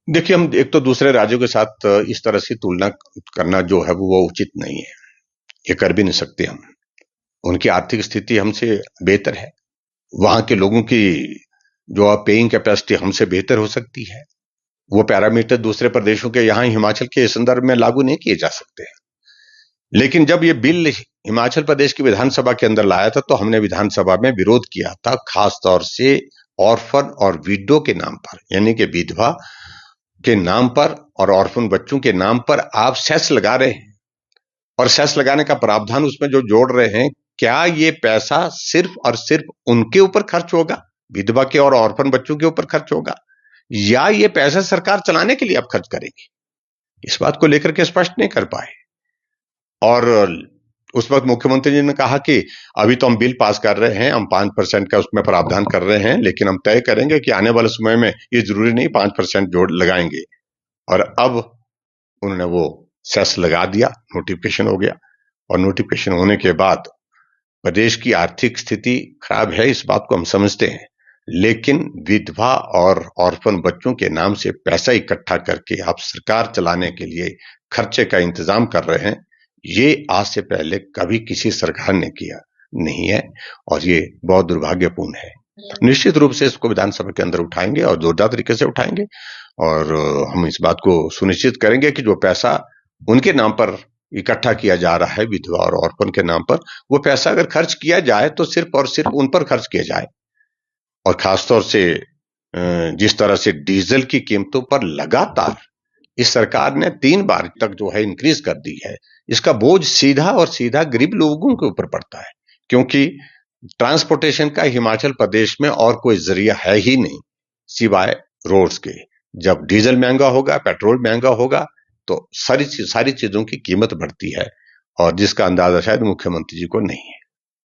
देखिए, हम एक तो दूसरे राज्यों के साथ इस तरह से तुलना करना जो है वो उचित नहीं है। ये कर भी नहीं सकते हम। उनकी आर्थिक स्थिति हमसे बेहतर है। वहां के लोगों की जो पेइंग कैपेसिटी हमसे बेहतर हो सकती है। वो पैरामीटर दूसरे प्रदेशों के यहाँ हिमाचल के संदर्भ में लागू नहीं किए जा सकते। लेकिन जब ये बिल हिमाचल प्रदेश की विधानसभा के अंदर लाया था तो हमने विधानसभा में विरोध किया था, खास तौर से ऑर्फन और विडो के नाम पर, यानी कि विधवा के नाम पर और ऑर्फन बच्चों के नाम पर आप सेस लगा रहे हैं। और सेस लगाने का प्रावधान उसमें जो जोड़ रहे हैं, क्या ये पैसा सिर्फ और सिर्फ उनके ऊपर खर्च होगा, विधवा के और ऑर्फन बच्चों के ऊपर खर्च होगा, या ये पैसा सरकार चलाने के लिए आप खर्च करेंगे? इस बात को लेकर के स्पष्ट नहीं कर पाए। और उस वक्त मुख्यमंत्री जी ने कहा कि अभी तो हम बिल पास कर रहे हैं, हम 5% का उसमें प्रावधान कर रहे हैं, लेकिन हम तय करेंगे कि आने वाले समय में ये जरूरी नहीं 5% जोड़ लगाएंगे। और अब उन्होंने वो सेस लगा दिया, नोटिफिकेशन हो गया। और नोटिफिकेशन होने के बाद प्रदेश की आर्थिक स्थिति खराब है, इस बात को हम समझते हैं। लेकिन विधवा और ऑर्फन बच्चों के नाम से पैसा इकट्ठा करके आप सरकार चलाने के लिए खर्चे का इंतजाम कर रहे हैं, ये आज से पहले कभी किसी सरकार ने किया नहीं है और ये बहुत दुर्भाग्यपूर्ण है। निश्चित रूप से इसको विधानसभा के अंदर उठाएंगे और जोरदार तरीके से उठाएंगे। और हम इस बात को सुनिश्चित करेंगे कि जो पैसा उनके नाम पर इकट्ठा किया जा रहा है, विधवा और ऑर्फन के नाम पर, वो पैसा अगर खर्च किया जाए तो सिर्फ और सिर्फ उन पर खर्च किया जाए। और खासतौर से जिस तरह से डीजल की कीमतों पर लगातार इस सरकार ने 3 बार तक जो है इंक्रीज कर दी है, इसका बोझ सीधा और सीधा गरीब लोगों के ऊपर पड़ता है। क्योंकि ट्रांसपोर्टेशन का हिमाचल प्रदेश में और कोई जरिया है ही नहीं सिवाय रोड्स के। जब डीजल महंगा होगा, पेट्रोल महंगा होगा, तो सारी चीजों की कीमत बढ़ती है, और जिसका अंदाजा शायद मुख्यमंत्री जी को नहीं है।